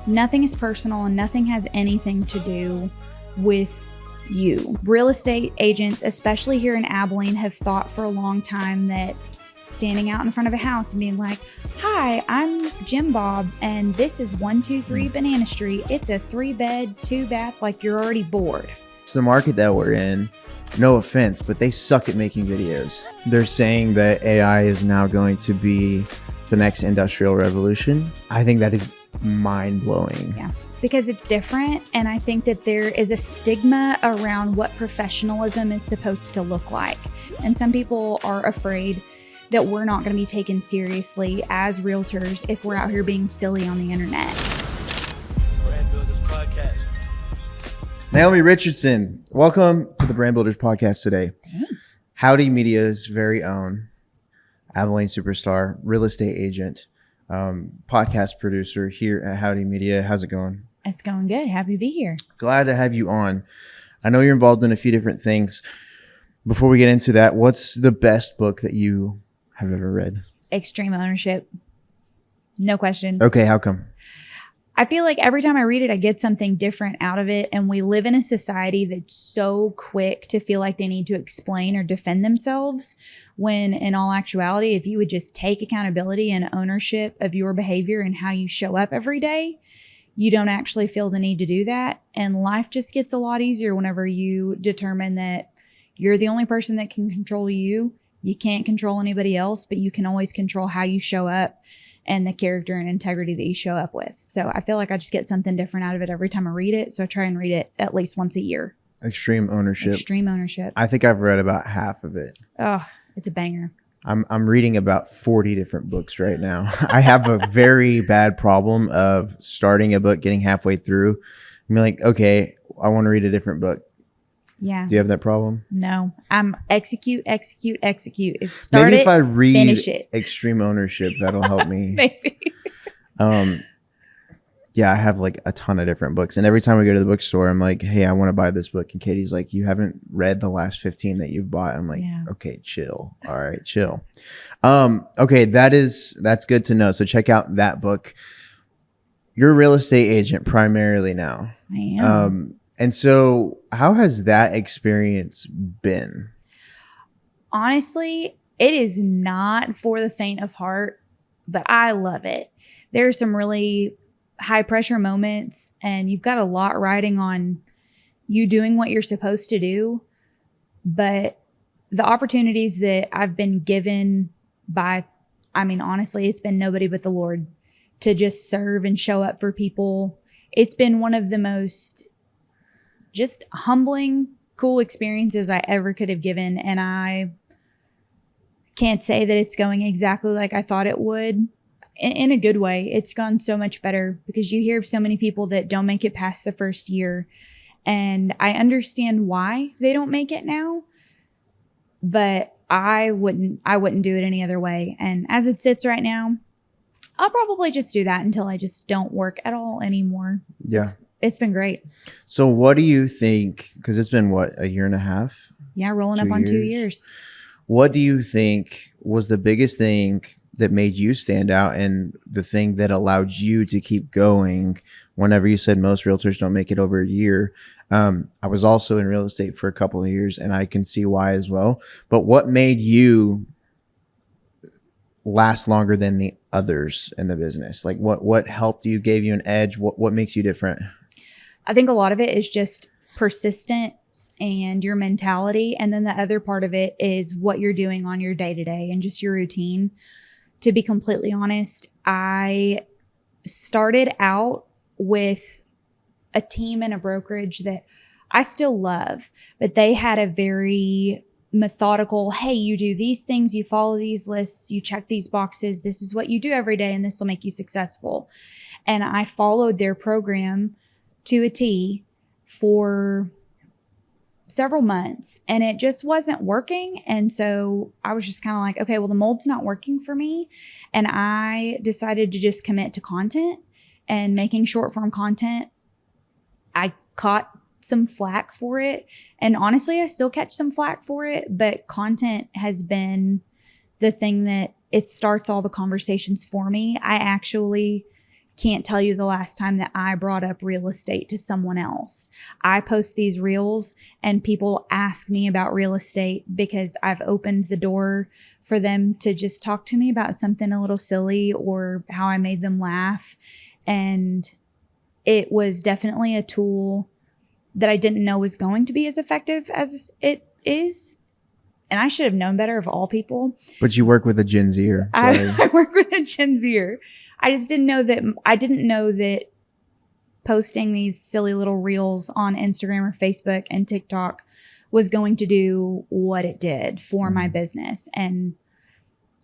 Nothing is personal and nothing has anything to do with you. Real estate agents, especially here in Abilene, have thought for a long time that standing out in front of a house and being like, "Hi, I'm Jim Bob, and this is 123 Banana Street. It's a 3-bed, 2-bath," like you're already bored. It's the market that we're in. No offense, but they suck at making videos. They're saying that AI is now going to be the next industrial revolution. I think that is mind-blowing. Yeah, because it's different, and I think that there is a stigma around what professionalism is supposed to look like. And some people are afraid that we're not going to be taken seriously as realtors if we're out here being silly on the internet. Brand Builders Podcast. Naomi Richardson, welcome to the Brand Builders Podcast today. Thanks. Howdy Media's very own Abilene superstar, real estate agent, podcast producer here at Howdy Media. How's it going? It's going good. Happy to be here. Glad to have you on. I know you're involved in a few different things. Before we get into that, what's the best book that you have ever read? Extreme ownership. No question. Okay, how come? I feel like every time I read it, I get something different out of it. And we live in a society that's so quick to feel like they need to explain or defend themselves, when in all actuality, if you would just take accountability and ownership of your behavior and how you show up every day, you don't actually feel the need to do that. And life just gets a lot easier whenever you determine that you're the only person that can control you. You can't control anybody else, but you can always control how you show up and the character and integrity that you show up with. So I feel like I just get something different out of it every time I read it. So I try and read it at least once a year. Extreme Ownership. Extreme Ownership. I think I've read about half of it. Oh, it's a banger. I'm reading about 40 different books right now. I have a very bad problem of starting a book, getting halfway through, and be like, okay, I want to read a different book. Yeah. Do you have that problem? No. I'm execute. If start Maybe it, if I read finish it. Extreme Ownership, that'll help me. Maybe. Yeah, I have like a ton of different books. And every time we go to the bookstore, I'm like, hey, I want to buy this book. And Katie's like, you haven't read the last 15 that you've bought. I'm like, Yeah. Okay, chill. All right, chill. Okay, that's good to know. So check out that book. You're a real estate agent primarily now. I am. And so how has that experience been? Honestly, it is not for the faint of heart, but I love it. There are some really high pressure moments, and you've got a lot riding on you doing what you're supposed to do. But the opportunities that I've been given by, honestly, it's been nobody but the Lord to just serve and show up for people. It's been one of the most just humbling, cool experiences I ever could have given. And I can't say that it's going exactly like I thought it would. In a good way. It's gone so much better, because you hear of so many people that don't make it past the first year. And I understand why they don't make it now, but I wouldn't do it any other way. And as it sits right now, I'll probably just do that until I just don't work at all anymore. Yeah. It's been great. So what do you think, because it's been what, a year and a half? Yeah, rolling up on 2 years. What do you think was the biggest thing that made you stand out, and the thing that allowed you to keep going whenever you said most realtors don't make it over a year? I was also in real estate for a couple of years, and I can see why as well. But what made you last longer than the others in the business? Like what helped you, gave you an edge? What makes you different? I think a lot of it is just persistence and your mentality. And then the other part of it is what you're doing on your day-to-day and just your routine. To be completely honest, I started out with a team and a brokerage that I still love, but they had a very methodical, hey, you do these things, you follow these lists, you check these boxes, this is what you do every day, and this will make you successful. And I followed their program to a T for several months, and it just wasn't working. And so I was just kind of like, okay, well, the mold's not working for me. And I decided to just commit to content and making short form content. I caught some flack for it. And honestly, I still catch some flack for it, but content has been the thing that it starts all the conversations for me. I actually can't tell you the last time that I brought up real estate to someone else. I post these reels and people ask me about real estate because I've opened the door for them to just talk to me about something a little silly or how I made them laugh. And it was definitely a tool that I didn't know was going to be as effective as it is. And I should have known better of all people. But you work with a Gen Zer. I work with a Gen Zer. I just didn't know that posting these silly little reels on Instagram or Facebook and TikTok was going to do what it did for my business. And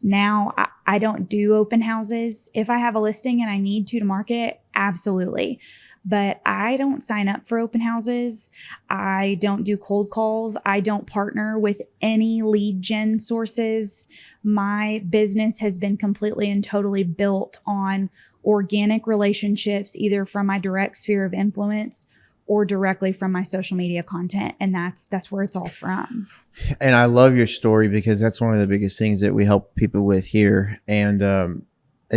now I don't do open houses. If I have a listing and I need to market it, absolutely. But I don't sign up for open houses. I don't do cold calls. I don't partner with any lead gen sources. My business has been completely and totally built on organic relationships, either from my direct sphere of influence or directly from my social media content. And that's where it's all from. And I love your story because that's one of the biggest things that we help people with here. And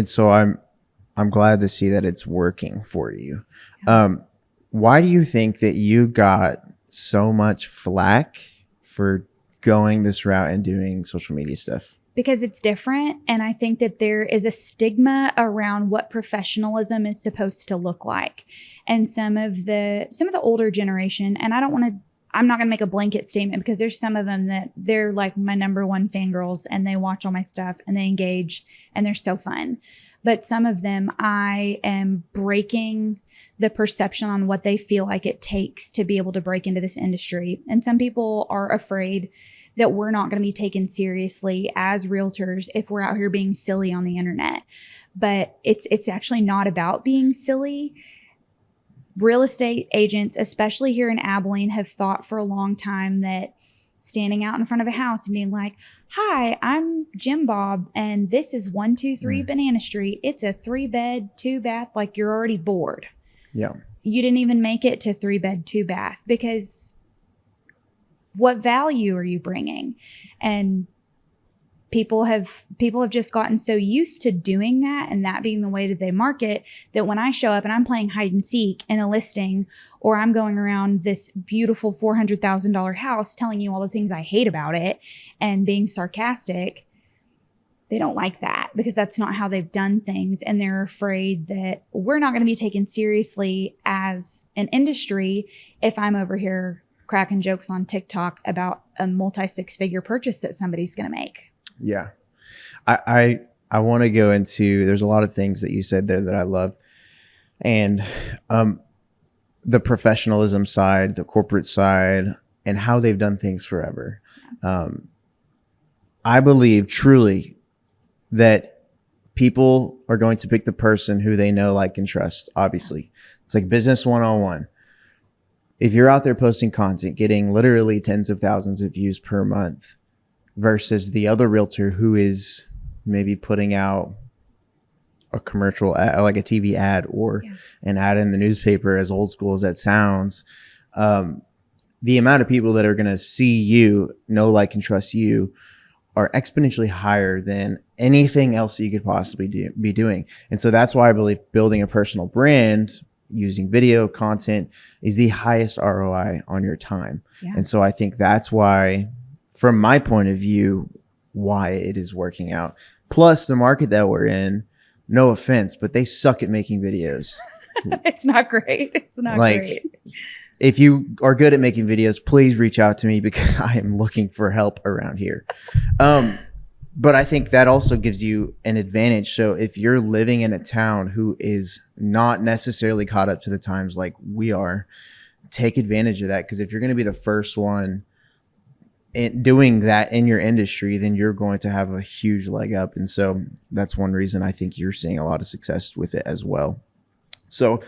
so I'm glad to see that it's working for you. Why do you think that you got so much flack for going this route and doing social media stuff? Because it's different. And I think that there is a stigma around what professionalism is supposed to look like. And some of the older generation, and I'm not going to make a blanket statement because there's some of them that they're like my number one fangirls and they watch all my stuff and they engage and they're so fun. But some of them, I am breaking the perception on what they feel like it takes to be able to break into this industry. And some people are afraid that we're not going to be taken seriously as realtors if we're out here being silly on the internet. But it's actually not about being silly. Real estate agents, especially here in Abilene, have thought for a long time that standing out in front of a house and being like, "Hi, I'm Jim Bob, and this is 123 Banana Street. It's a 3-bed, 2-bath, like you're already bored." Yeah. You didn't even make it to 3-bed, 2-bath because what value are you bringing? And people have just gotten so used to doing that and that being the way that they market that when I show up and I'm playing hide and seek in a listing or I'm going around this beautiful $400,000 house telling you all the things I hate about it and being sarcastic, they don't like that because that's not how they've done things. And they're afraid that we're not going to be taken seriously as an industry if I'm over here cracking jokes on TikTok about a multi-6-figure purchase that somebody's going to make. Yeah. I want to go into, there's a lot of things that you said there that I love. And the professionalism side, the corporate side, and how they've done things forever. I believe truly that people are going to pick the person who they know, like, and trust. Obviously, it's like business 101. If you're out there posting content, getting literally tens of thousands of views per month versus the other realtor who is maybe putting out a commercial ad, like a TV ad or an ad in the newspaper, as old school as that sounds, the amount of people that are going to see you, know, like, and trust you are exponentially higher than anything else that you could possibly be doing. And so that's why I believe building a personal brand using video content is the highest ROI on your time. Yeah. And so I think that's why, from my point of view, why it is working out. Plus the market that we're in, no offense, but they suck at making videos. It's not great. It's not great. If you are good at making videos, please reach out to me because I am looking for help around here. But I think that also gives you an advantage. So if you're living in a town who is not necessarily caught up to the times like we are, take advantage of that. Because if you're going to be the first one doing that in your industry, then you're going to have a huge leg up. And so that's one reason I think you're seeing a lot of success with it as well. So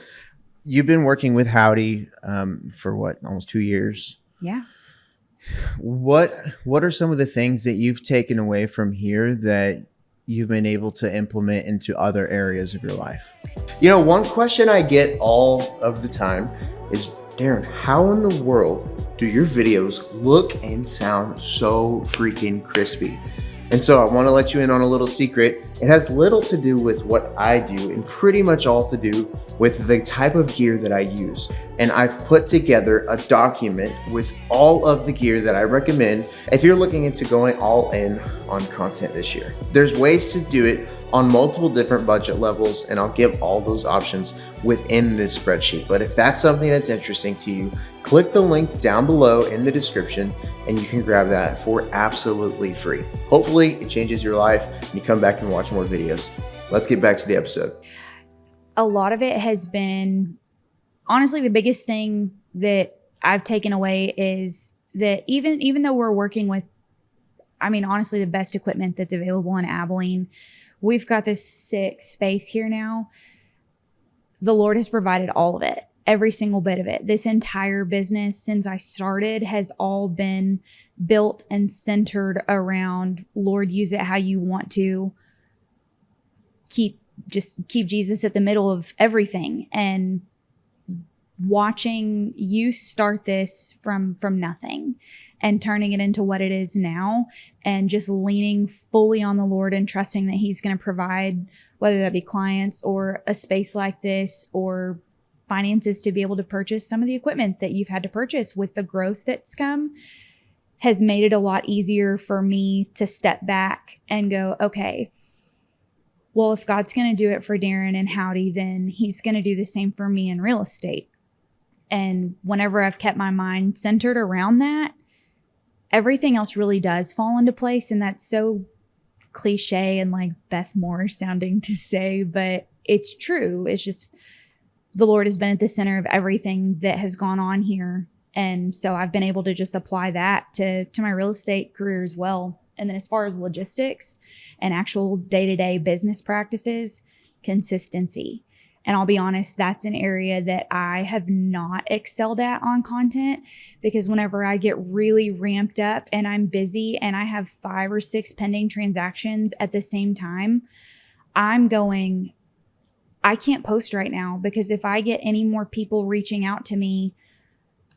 you've been working with Howdy for what, almost 2 years? Yeah. What are some of the things that you've taken away from here that you've been able to implement into other areas of your life? You know, one question I get all of the time is, Daron, how in the world do your videos look and sound so freaking crispy? And so I want to let you in on a little secret. It has little to do with what I do and pretty much all to do with the type of gear that I use. And I've put together a document with all of the gear that I recommend if you're looking into going all in on content this year. There's ways to do it on multiple different budget levels, and I'll give all those options within this spreadsheet. But if that's something that's interesting to you, click the link down below in the description and you can grab that for absolutely free. Hopefully it changes your life and you come back and watch more videos. Let's get back to the episode. A lot of it has been, honestly, the biggest thing that I've taken away is that even though we're working with, honestly, the best equipment that's available in Abilene, we've got this sick space here now. The Lord has provided all of it, every single bit of it. This entire business since I started has all been built and centered around, Lord, use it how you want to. Keep Jesus at the middle of everything. And watching you start this from nothing and turning it into what it is now, and just leaning fully on the Lord and trusting that He's going to provide, whether that be clients or a space like this or finances to be able to purchase some of the equipment that you've had to purchase with the growth that's come, has made it a lot easier for me to step back and go, okay, well, if God's going to do it for Daron and Howdy, then He's going to do the same for me in real estate. And whenever I've kept my mind centered around that, everything else really does fall into place. And that's so cliche and like Beth Moore sounding to say, but it's true. It's just the Lord has been at the center of everything that has gone on here. And so I've been able to just apply that to my real estate career as well. And then as far as logistics and actual day-to-day business practices, consistency. And I'll be honest, that's an area that I have not excelled at on content, because whenever I get really ramped up and I'm busy and I have 5 or 6 pending transactions at the same time, I'm going, I can't post right now, because if I get any more people reaching out to me,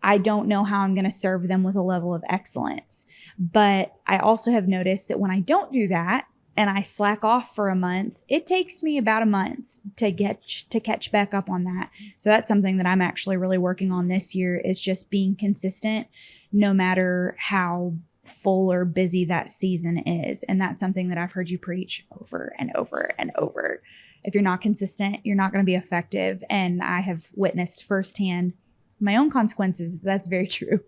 I don't know how I'm going to serve them with a level of excellence. But I also have noticed that when I don't do that and I slack off for a month, it takes me about a month to catch back up on that. So that's something that I'm actually really working on this year, is just being consistent no matter how full or busy that season is. And that's something that I've heard you preach over and over and over. If you're not consistent, you're not going to be effective. And I have witnessed firsthand my own consequences. That's very true.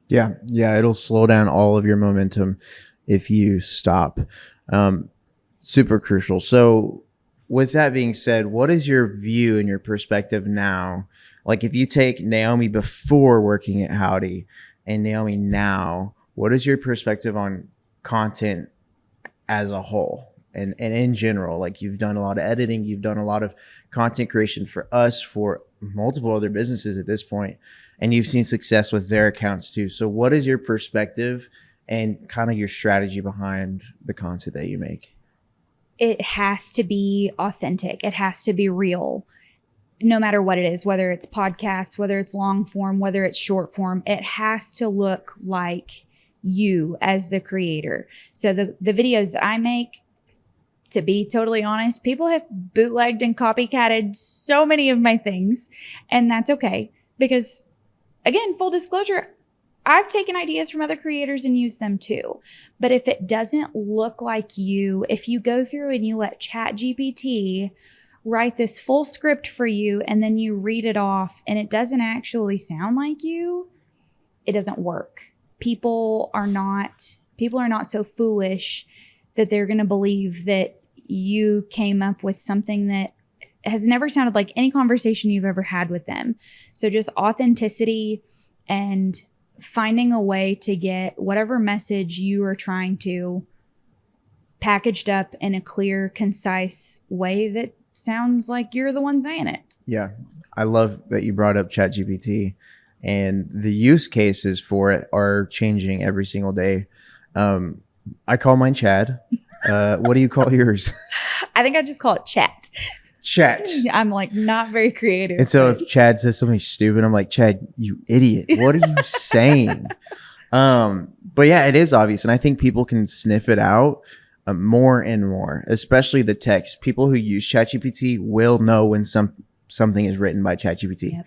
Yeah. It'll slow down all of your momentum if you stop. Super crucial. So with that being said, what is your view and your perspective now? Like if you take Naomi before working at Howdy and Naomi now, what is your perspective on content as a whole? And in general, like you've done a lot of editing, you've done a lot of content creation for us, for multiple other businesses at this point, and you've seen success with their accounts too. So what is your perspective and kind of your strategy behind the content that you make? It has to be authentic. It has to be real, no matter what it is, whether it's podcasts, whether it's long form, whether it's short form. It has to look like you as the creator. So the videos that I make, to be totally honest, people have bootlegged and copycatted so many of my things, and that's okay. Because again, full disclosure, I've taken ideas from other creators and used them too. But if it doesn't look like you, if you go through and you let ChatGPT write this full script for you and then you read it off and it doesn't actually sound like you, it doesn't work. People are not so foolish that they're going to believe that you came up with something that has never sounded like any conversation you've ever had with them. So just authenticity and finding a way to get whatever message you are trying to packaged up in a clear, concise way that sounds like you're the one saying it. Yeah. I love that you brought up ChatGPT, and the use cases for it are changing every single day. I call mine Chad. What do you call yours? I think I just call it Chat. Chat. I'm like not very creative. And so if Chad says something stupid, I'm like, Chad, you idiot. What are you saying? But yeah, it is obvious. And I think people can sniff it out more and more, especially the text. People who use ChatGPT will know when something is written by ChatGPT. Yep.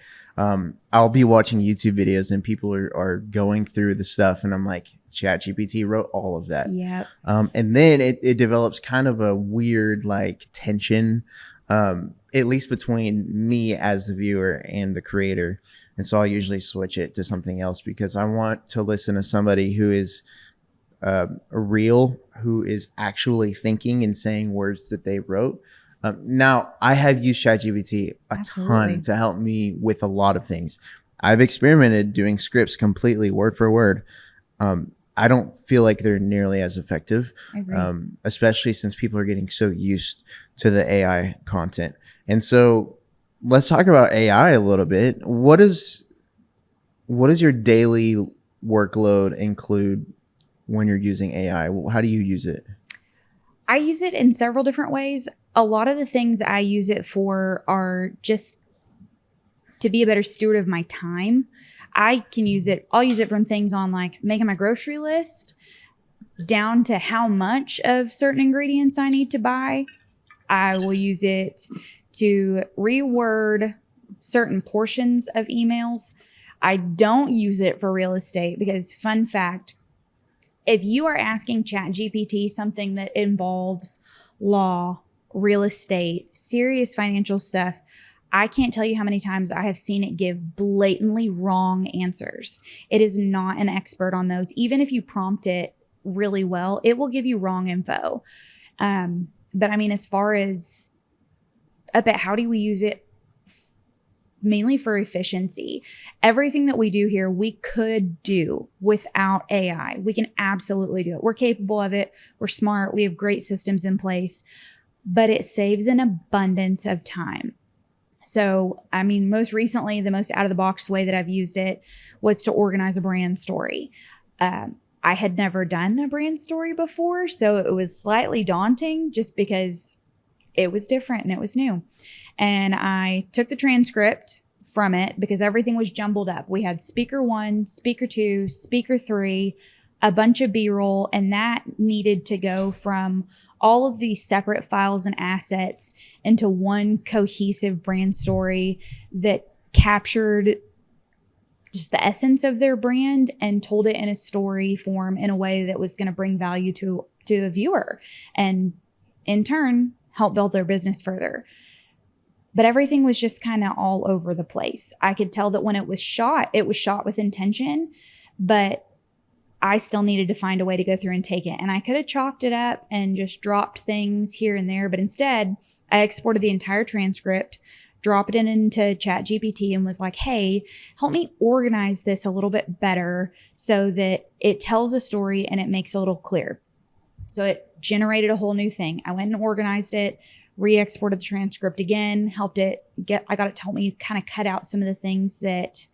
I'll be watching YouTube videos and people are going through the stuff and I'm like, ChatGPT wrote all of that. Yep. And then it develops kind of a weird like tension, at least between me as the viewer and the creator. And so I'll usually switch it to something else because I want to listen to somebody who is real, who is actually thinking and saying words that they wrote. Now, I have used ChatGPT a ton to help me with a lot of things. I've experimented doing scripts completely word for word. I don't feel like they're nearly as effective, especially since people are getting so used to the AI content. And so let's talk about AI a little bit. What does your daily workload include when you're using AI? How do you use it? I use it in several different ways. A lot of the things I use it for are just to be a better steward of my time. I'll use it from things on like making my grocery list down to how much of certain ingredients I need to buy. I will use it to reword certain portions of emails. I don't use it for real estate because, fun fact, if you are asking ChatGPT something that involves law, real estate, serious financial stuff, I can't tell you how many times I have seen it give blatantly wrong answers. It is not an expert on those. Even if you prompt it really well, it will give you wrong info. But I mean, as far as up at Howdy, we use it mainly for efficiency. Everything that we do here, we could do without AI. We can absolutely do it. We're capable of it. We're smart. We have great systems in place, but it saves an abundance of time. So, I mean, most recently, the most out of the box way that I've used it was to organize a brand story. I had never done a brand story before, so it was slightly daunting just because it was different and it was new. And I took the transcript from it because everything was jumbled up. We had speaker 1, speaker 2, speaker 3, a bunch of B-roll, and that needed to go from all of these separate files and assets into one cohesive brand story that captured just the essence of their brand and told it in a story form in a way that was going to bring value to a viewer and in turn help build their business further. But everything was just kind of all over the place. I could tell that when it was shot with intention, but I still needed to find a way to go through and take it. And I could have chopped it up and just dropped things here and there, but instead I exported the entire transcript, dropped it into ChatGPT and was like, hey, help me organize this a little bit better so that it tells a story and it makes it a little clear. So it generated a whole new thing. I went and organized it, re-exported the transcript again, I got it to help me kind of cut out some of the things that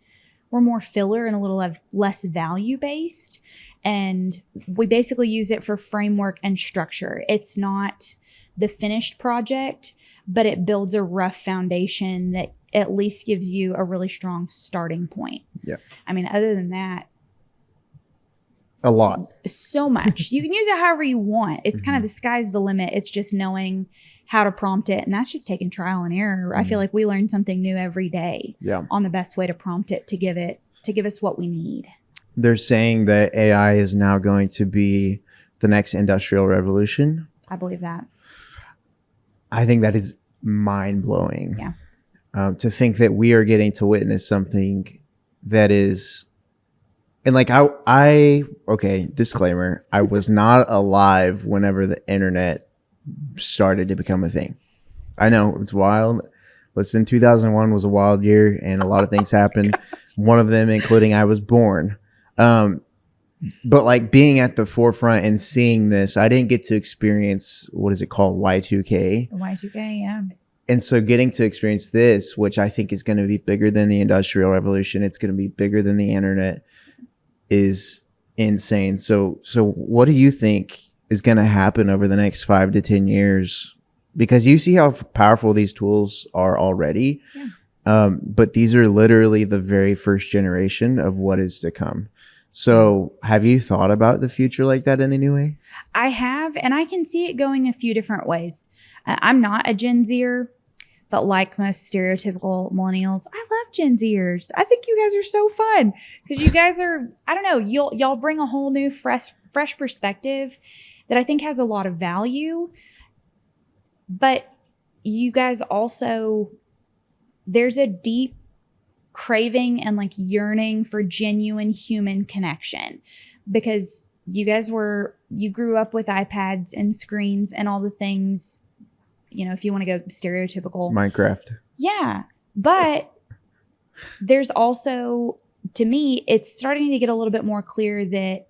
were more filler and a little less value-based. And we basically use it for framework and structure. It's not the finished project, but it builds a rough foundation that at least gives you a really strong starting point. Yeah. I mean, other than that, a lot. So much. You can use it however you want. It's kind of the sky's the limit. It's just knowing how to prompt it. And that's just taking trial and error. I feel like we learn something new every day on the best way to prompt it to give us what we need. They're saying that AI is now going to be the next industrial revolution. I believe that. I think that is mind blowing. Yeah. To think that we are getting to witness something that is, and like okay, disclaimer, I was not alive whenever the internet started to become a thing. I know it's wild. Listen, 2001 was a wild year and a lot of things happened. One of them including I was born. But like being at the forefront and seeing this, I didn't get to experience, what is it called? Y2K. Y2K, yeah. And so getting to experience this, which I think is going to be bigger than the Industrial Revolution, it's going to be bigger than the internet, is insane. So what do you think is going to happen over the next 5 to 10 years? Because you see how powerful these tools are already. Yeah. But these are literally the very first generation of what is to come. So have you thought about the future like that in any way? I have, and I can see it going a few different ways. I'm not a Gen Zer, but like most stereotypical millennials, I love Gen Zers. I think you guys are so fun because you guys are, I don't know, y'all bring a whole new fresh perspective that I think has a lot of value. But you guys also, there's a deep craving and like yearning for genuine human connection because you grew up with iPads and screens and all the things, if you want to go stereotypical. Minecraft. Yeah. But there's also, to me, it's starting to get a little bit more clear that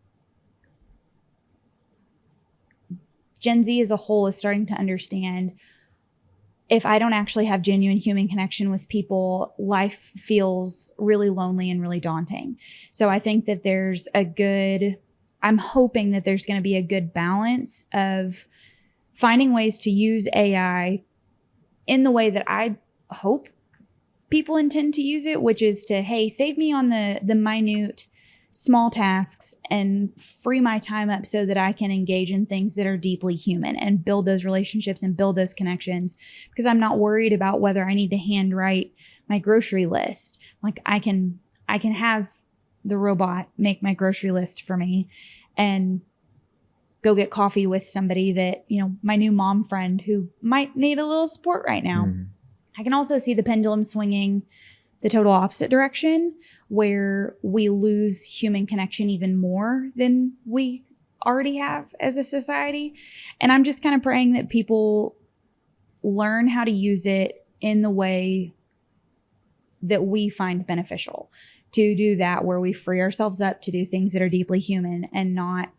Gen Z as a whole is starting to understand if I don't actually have genuine human connection with people, life feels really lonely and really daunting. So I think that I'm hoping that there's going to be a good balance of finding ways to use AI in the way that I hope people intend to use it, which is to, hey, save me on the minute small tasks and free my time up so that I can engage in things that are deeply human and build those relationships and build those connections, because I'm not worried about whether I need to handwrite my grocery list. Like I can have the robot make my grocery list for me and go get coffee with somebody that, my new mom friend who might need a little support right now. I can also see the pendulum swinging the total opposite direction, where we lose human connection even more than we already have as a society. And I'm just kind of praying that people learn how to use it in the way that we find beneficial, to do that where we free ourselves up to do things that are deeply human and not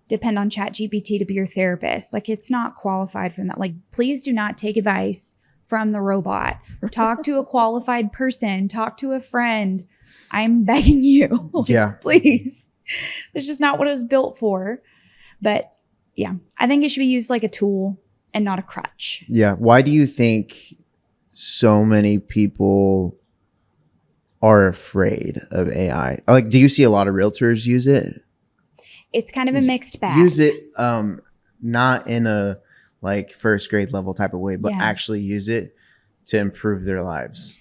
depend on ChatGPT to be your therapist. Like, it's not qualified for that. Like, please do not take advice from the robot. Talk to a qualified person, talk to a friend. I'm begging you. Yeah. Please. That's just not what it was built for. But yeah, I think it should be used like a tool and not a crutch. Yeah. Why do you think so many people are afraid of AI? Like, do you see a lot of realtors use it? It's kind of a mixed bag. Use it not in a like first grade level type of way, but actually use it to improve their lives.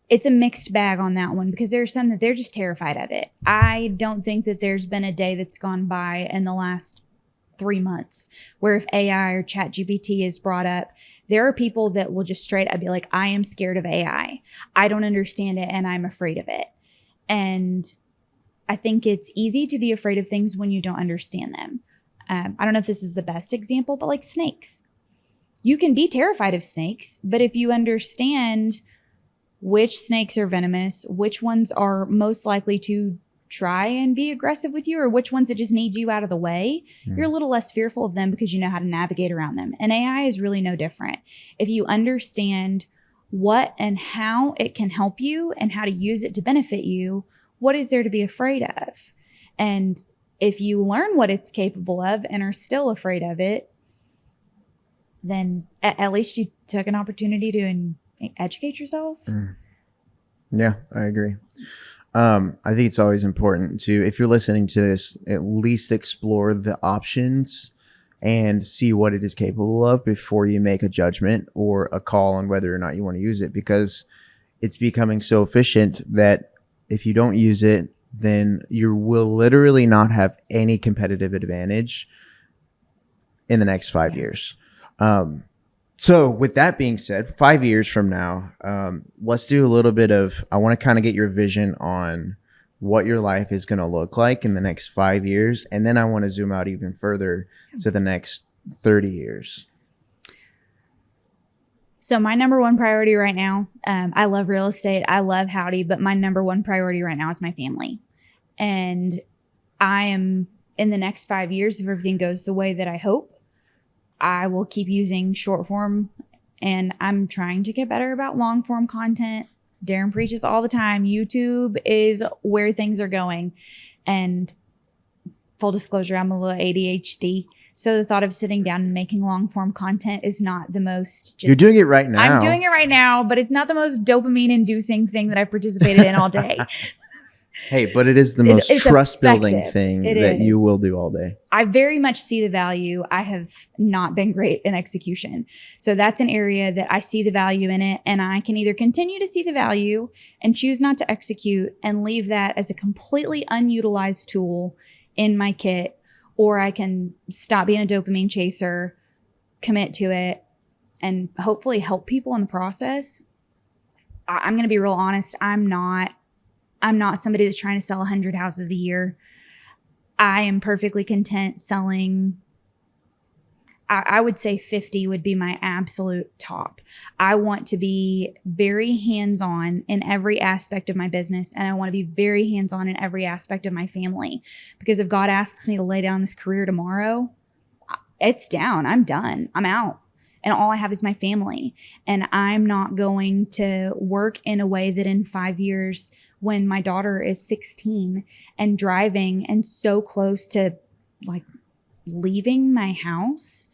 It's a mixed bag on that one, because there's some that they're just terrified of it. I don't think that there's been a day that's gone by in the last 3 months where if AI or ChatGPT is brought up, there are people that will just straight up be like, I am scared of AI. I don't understand it and I'm afraid of it. And I think it's easy to be afraid of things when you don't understand them. I don't know if this is the best example, but like snakes. You can be terrified of snakes, but if you understand which snakes are venomous, which ones are most likely to try and be aggressive with you, or which ones that just need you out of the way, you're a little less fearful of them because you know how to navigate around them. And AI is really no different. If you understand what and how it can help you and how to use it to benefit you, what is there to be afraid of? And if you learn what it's capable of and are still afraid of it, then at least you took an opportunity to educate yourself. Yeah, I agree. I think it's always important to, if you're listening to this, at least explore the options and see what it is capable of before you make a judgment or a call on whether or not you want to use it, because it's becoming so efficient that if you don't use it, then you will literally not have any competitive advantage in the next 5 years. So with that being said, 5 years from now, let's do a little bit of, I want to kind of get your vision on what your life is going to look like in the next 5 years. And then I want to zoom out even further to the next 30 years. So my number one priority right now, I love real estate. I love Howdy, but my number one priority right now is my family. And I am, in the next 5 years, if everything goes the way that I hope, I will keep using short form, and I'm trying to get better about long form content. Daron preaches all the time. YouTube is where things are going. And full disclosure, I'm a little ADHD. So the thought of sitting down and making long form content is not the most You're doing it right now. I'm doing it right now, but it's not the most dopamine inducing thing that I've participated in all day. Hey, but it is the most It's trust building effective. thing It that you is. will do all day. I very much see the value. I have not been great in execution. So that's an area that I see the value in it. And I can either continue to see the value and choose not to execute and leave that as a completely unutilized tool in my kit, or I can stop being a dopamine chaser, commit to it, and hopefully help people in the process. I'm going to be real honest. I'm not somebody that's trying to sell 100 houses a year. I am perfectly content selling, I would say 50 would be my absolute top. I want to be very hands-on in every aspect of my business, and I want to be very hands-on in every aspect of my family. Because if God asks me to lay down this career tomorrow, it's down. I'm done. I'm out. And all I have is my family. And I'm not going to work in a way that in 5 years, when my daughter is 16 and driving and so close to like leaving my house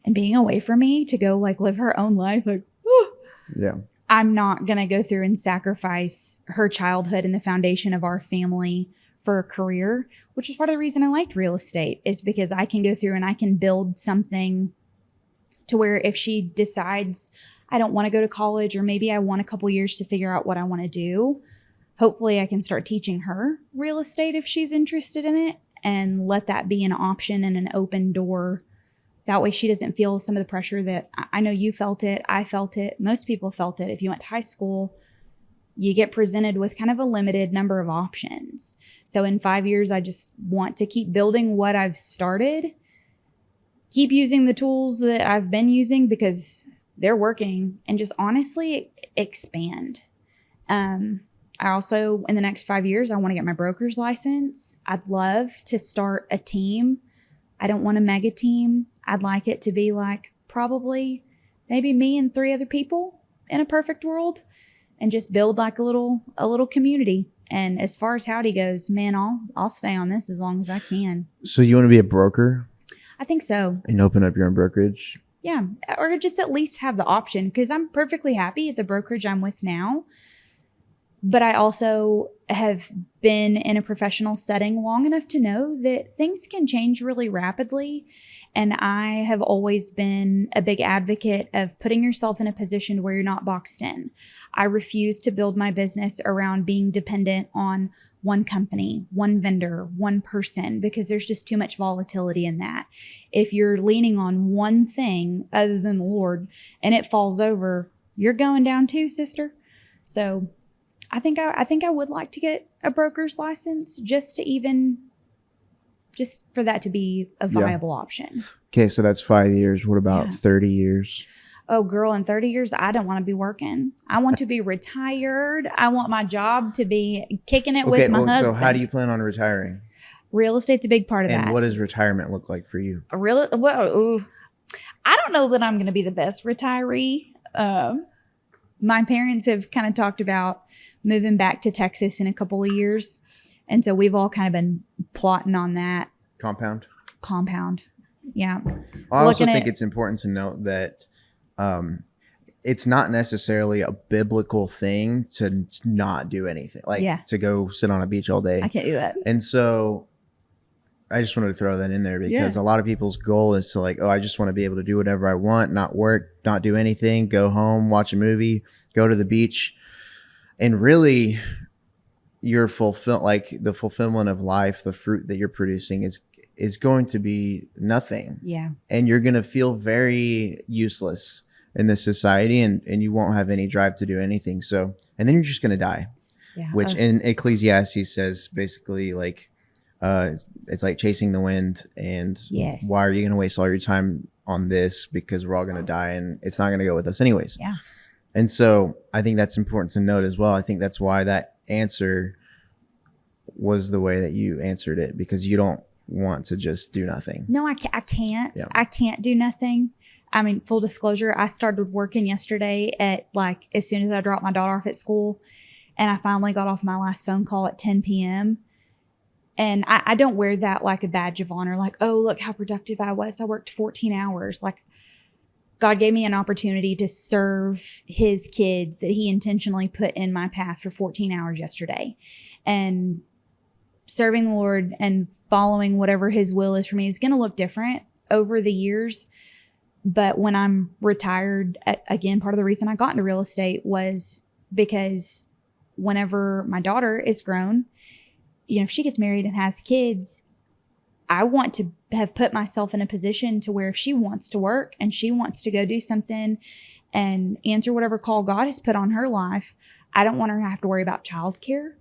and being away from me to go like live her own life, like, Yeah. I'm not going to go through and sacrifice her childhood and the foundation of our family for a career, which is part of the reason I liked real estate, is because I can go through and I can build something to where if she decides I don't want to go to college, or maybe I want a couple years to figure out what I want to do, hopefully I can start teaching her real estate if she's interested in it, and let that be an option and an open door. That way she doesn't feel some of the pressure that I know you felt it. I felt it. Most people felt it. If you went to high school, you get presented with kind of a limited number of options. So in 5 years, I just want to keep building what I've started, keep using the tools that I've been using because they're working, and just honestly expand. I also, in the next 5 years, I want to get my broker's license. I'd love to start a team. I don't want a mega team. I'd like it to be like probably maybe me and 3 other people in a perfect world, and just build like a little community. And as far as Howdy goes, man, I'll stay on this as long as I can. So you want to be a broker I think so. and open up your own brokerage? Yeah. Or just at least have the option, because I'm perfectly happy at the brokerage I'm with now. But I also have been in a professional setting long enough to know that things can change really rapidly. And I have always been a big advocate of putting yourself in a position where you're not boxed in. I refuse to build my business around being dependent on one company, one vendor, one person, because there's just too much volatility in that. If you're leaning on one thing other than the Lord and it falls over, you're going down too, sister. So I think I would like to get a broker's license just for that to be a viable option. Okay, so that's 5 years. What about 30 years? Oh, girl, in 30 years, I don't want to be working. I want to be retired. I want my job to be kicking it with my husband. So how do you plan on retiring? Real estate's a big part of that. And what does retirement look like for you? I don't know that I'm going to be the best retiree. My parents have kind of talked about moving back to Texas in a couple of years. And so we've all kind of been plotting on that. Compound. Yeah. I also think it's important to note that it's not necessarily a biblical thing to not do anything, like to go sit on a beach all day. I can't do that. And so I just wanted to throw that in there because a lot of people's goal is to like, oh, I just want to be able to do whatever I want, not work, not do anything, go home, watch a movie, go to the beach. And really, your the fulfillment of life, the fruit that you're producing is going to be nothing. Yeah. And you're going to feel very useless in this society, and you won't have any drive to do anything. So, and then you're just going to die. Yeah. Which in Ecclesiastes says basically like, it's like chasing the wind, and why are you going to waste all your time on this? Because we're all going to die, and it's not going to go with us anyways. Yeah. And so I think that's important to note as well. I think that's why that answer was the way that you answered it, because you don't want to just do nothing. No, I can't. Yeah. I can't do nothing. I mean, full disclosure, I started working yesterday at like as soon as I dropped my daughter off at school, and I finally got off my last phone call at 10 p.m. And I don't wear that like a badge of honor, like, oh, look how productive I was. I worked 14 hours. Like, God gave me an opportunity to serve his kids that he intentionally put in my path for 14 hours yesterday. And serving the Lord and following whatever his will is for me is going to look different over the years. But when I'm retired, again, part of the reason I got into real estate was because whenever my daughter is grown, if she gets married and has kids, I want to have put myself in a position to where if she wants to work and she wants to go do something and answer whatever call God has put on her life, I don't want her to have to worry about childcare.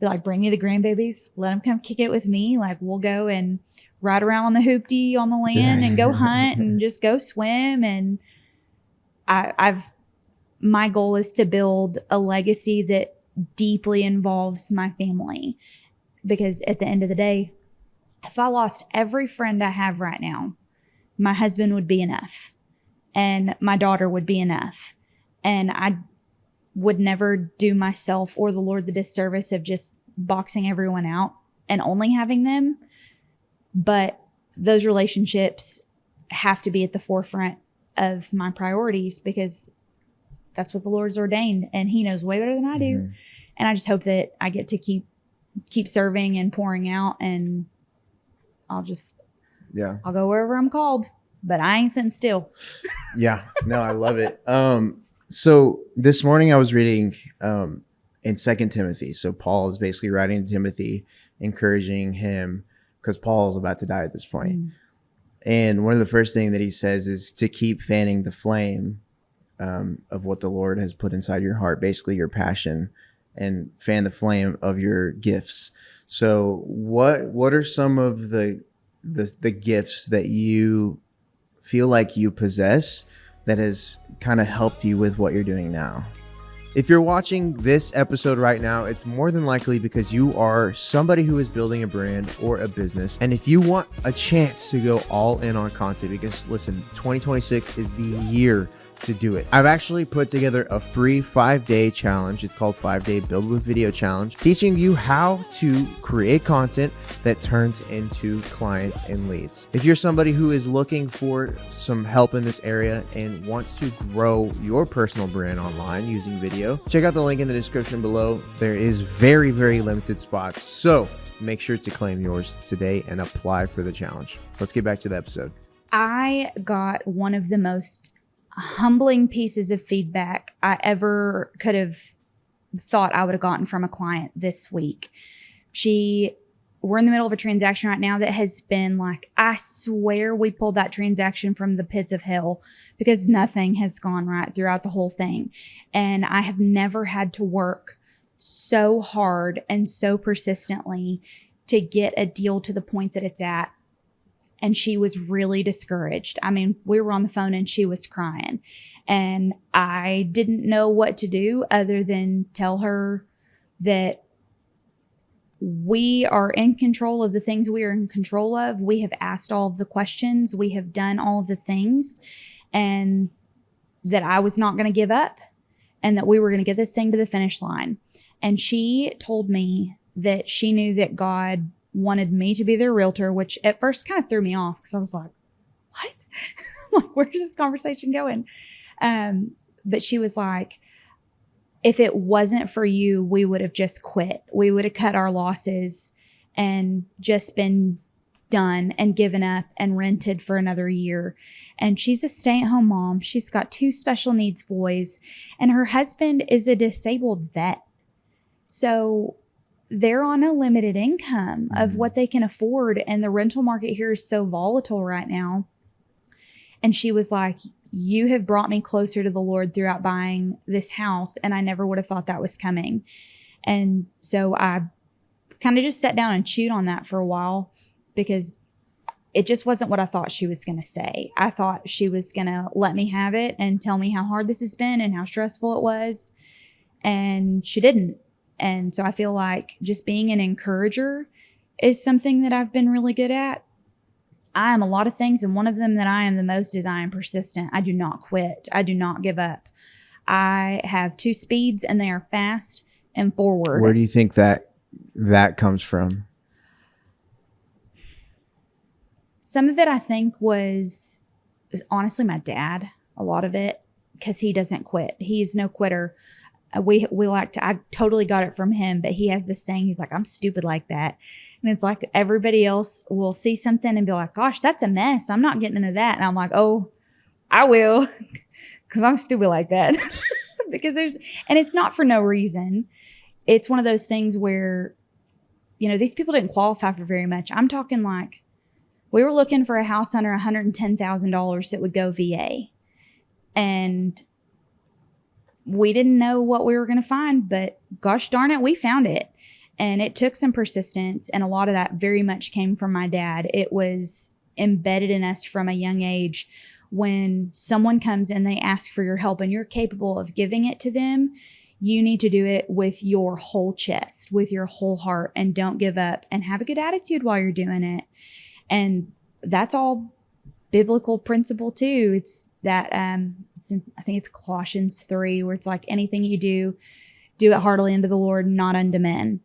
Be like, bring me the grandbabies, let them come kick it with me. Like, we'll go and ride around on the hoopty on the land and go hunt and just go swim. And my goal is to build a legacy that deeply involves my family, because at the end of the day, if I lost every friend I have right now, my husband would be enough and my daughter would be enough. And I would never do myself or the Lord the disservice of just boxing everyone out and only having them. But those relationships have to be at the forefront of my priorities, because that's what the Lord's ordained and he knows way better than I do. Mm-hmm. And I just hope that I get to keep serving and pouring out, and I'll go wherever I'm called, but I ain't sitting still. Yeah, no, I love it. So this morning I was reading in 2 Timothy. So Paul is basically writing to Timothy, encouraging him, because Paul is about to die at this point. Mm. And one of the first things that he says is to keep fanning the flame of what the Lord has put inside your heart, basically your passion, and fan the flame of your gifts. So what are some of the gifts that you feel like you possess that has kind of helped you with what you're doing now? If you're watching this episode right now, it's more than likely because you are somebody who is building a brand or a business. And if you want a chance to go all in on content, because listen, 2026 is the year to do it. I've actually put together a free 5-day challenge. It's called 5-Day Build with Video Challenge, teaching you how to create content that turns into clients and leads. If you're somebody who is looking for some help in this area and wants to grow your personal brand online using video, check out the link in the description below. There is very, very limited spots. So make sure to claim yours today and apply for the challenge. Let's get back to the episode. I got one of the most humbling pieces of feedback I ever could have thought I would have gotten from a client this week. We're in the middle of a transaction right now that has been like, I swear we pulled that transaction from the pits of hell, because nothing has gone right throughout the whole thing. And I have never had to work so hard and so persistently to get a deal to the point that it's at. And she was really discouraged. I mean, we were on the phone and she was crying. And I didn't know what to do other than tell her that we are in control of the things we are in control of. We have asked all of the questions. We have done all of the things. And that I was not going to give up. And that we were going to get this thing to the finish line. And she told me that she knew that God wanted me to be their realtor, which at first kind of threw me off, because I was like, what? Like, where's this conversation going? But she was like, if it wasn't for you, we would have just quit. We would have cut our losses and just been done and given up and rented for another year. And she's a stay-at-home mom. She's got 2 special needs boys, and her husband is a disabled vet. So they're on a limited income of what they can afford. And the rental market here is so volatile right now. And she was like, you have brought me closer to the Lord throughout buying this house. And I never would have thought that was coming. And so I kind of just sat down and chewed on that for a while, because it just wasn't what I thought she was going to say. I thought she was going to let me have it and tell me how hard this has been and how stressful it was. And she didn't. And so I feel like just being an encourager is something that I've been really good at. I am a lot of things, and one of them that I am the most is I am persistent. I do not quit. I do not give up. I have 2 speeds, and they are fast and forward. Where do you think that comes from? Some of it, I think, was honestly my dad. a lot of it because he doesn't quit. He's no quitter. We like to, I totally got it from him, but he has this saying, he's like, I'm stupid like that. And it's like everybody else will see something and be like, gosh, that's a mess. I'm not getting into that. And I'm like, oh, I will, because I'm stupid like that. Because and it's not for no reason. It's one of those things where, you know, these people didn't qualify for very much. I'm talking like, we were looking for a house under $110,000 that would go VA. And we didn't know what we were going to find, but gosh darn it, we found it. And it took some persistence. And a lot of that very much came from my dad. It was embedded in us from a young age. When someone comes and they ask for your help and you're capable of giving it to them, you need to do it with your whole chest, with your whole heart, and don't give up and have a good attitude while you're doing it. And that's all biblical principle too. It's that, I think it's Colossians 3, where it's like, anything you do it heartily unto the Lord, not unto men.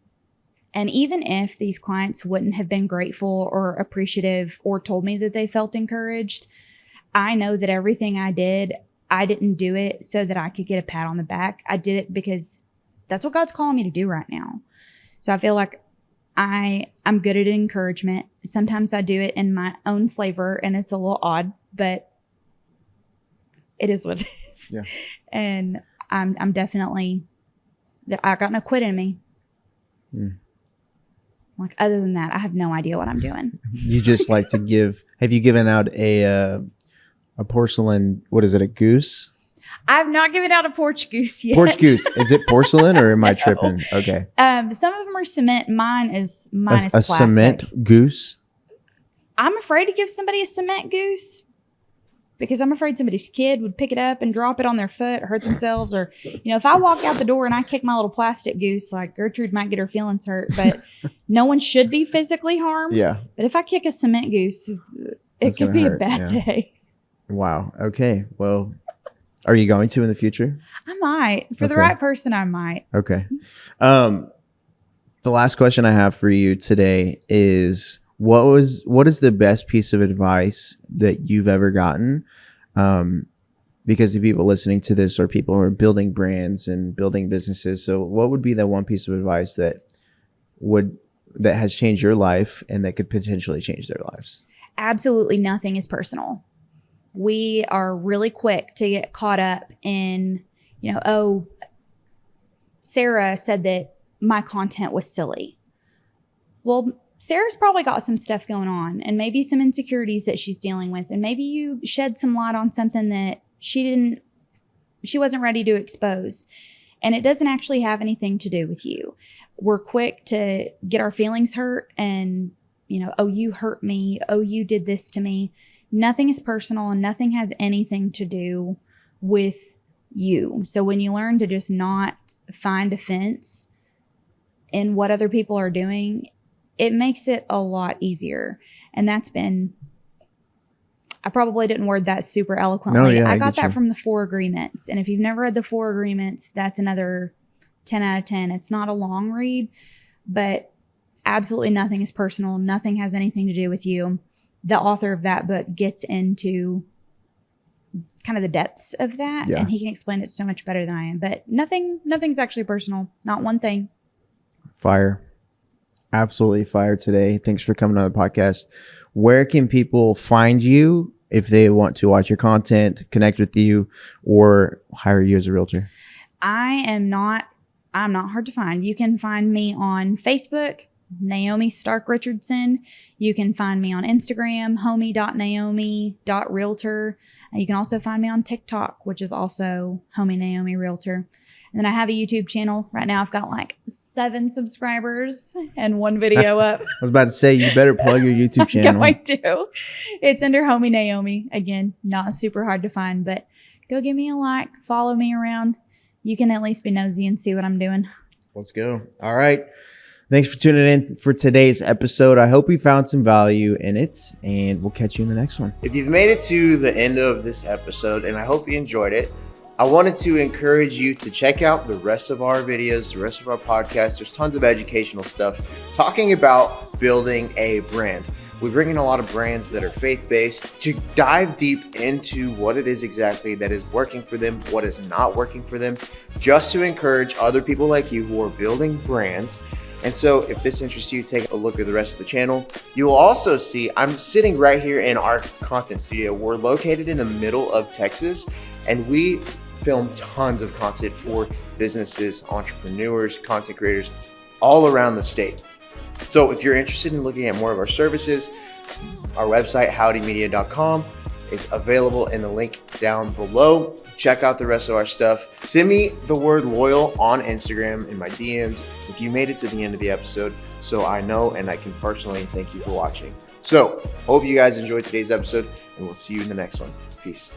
And even if these clients wouldn't have been grateful or appreciative or told me that they felt encouraged, I know that everything I didn't do it so that I could get a pat on the back. I did it because that's what God's calling me to do right now. So I feel like I'm good at encouragement. Sometimes I do it in my own flavor and it's a little odd, but it is what it is. Yeah. And I'm definitely, I got no quit in me. Like, other than that, I have no idea what I'm doing. You just like to give, have you given out a porcelain, what is it, a goose? I've not given out a porch goose yet. Porch goose. Is it porcelain or am I tripping? Okay. Some of them are cement. Mine is A plastic. cement goose? I'm afraid to give somebody a cement goose because I'm afraid somebody's kid would pick it up and drop it on their foot or hurt themselves. Or, you know, if I walk out the door and I kick my little plastic goose, like, Gertrude might get her feelings hurt, but no one should be physically harmed. Yeah. But if I kick a cement goose, it That's could gonna be hurt, a bad yeah. day. Wow. Okay. Well, are you going to in the future? I might. For the Okay. right person, I might. Okay. The last question I have for you today is what is the best piece of advice that you've ever gotten? Because the people listening to this are people who are building brands and building businesses. So what would be that one piece of advice that has changed your life and that could potentially change their lives? Absolutely nothing is personal. We are really quick to get caught up in, you know, oh, Sarah said that my content was silly. Well, Sarah's probably got some stuff going on and maybe some insecurities that she's dealing with. And maybe you shed some light on something that she wasn't ready to expose. And it doesn't actually have anything to do with you. We're quick to get our feelings hurt and, you know, oh, you hurt me. Oh, you did this to me. Nothing is personal and nothing has anything to do with you. So when you learn to just not find offense in what other people are doing, it makes it a lot easier. And that's been, I probably didn't word that super eloquently. No, yeah, I I got get that you. from the 4 Agreements. And if you've never read the 4 Agreements, that's another 10 out of 10. It's not a long read, but absolutely nothing is personal. Nothing has anything to do with you. The author of that book gets into kind of the depths of that. Yeah. And he can explain it so much better than I am. But nothing's actually personal. Not one thing. Fire. Absolutely fire today. Thanks for coming on the podcast. Where can people find you if they want to watch your content, connect with you, or hire you as a realtor? I'm not hard to find. You can find me on Facebook, Naomi Stark Richardson. You can find me on Instagram, homie.naomi.realtor. And you can also find me on TikTok, which is also Homie Naomi Realtor. And then I have a YouTube channel. Right now I've got like 7 subscribers and 1 video up. I was about to say, you better plug your YouTube channel. I do. It's under Homie Naomi. Again, not super hard to find, but go give me a like, follow me around. You can at least be nosy and see what I'm doing. Let's go. All right. Thanks for tuning in for today's episode. I hope you found some value in it, and we'll catch you in the next one. If you've made it to the end of this episode, and I hope you enjoyed it, I wanted to encourage you to check out the rest of our videos, the rest of our podcasts. There's tons of educational stuff talking about building a brand. We bring in a lot of brands that are faith-based to dive deep into what it is exactly that is working for them, what is not working for them, just to encourage other people like you who are building brands. And so if this interests you, take a look at the rest of the channel. You will also see I'm sitting right here in our content studio. We're located in the middle of Texas, and we film tons of content for businesses, entrepreneurs, content creators all around the state. So if you're interested in looking at more of our services, our website, howdymedia.com, is available in the link down below. Check out the rest of our stuff. Send me the word loyal on Instagram in my DMs if you made it to the end of the episode, so I know and I can personally thank you for watching. So hope you guys enjoyed today's episode, and we'll see you in the next one. Peace.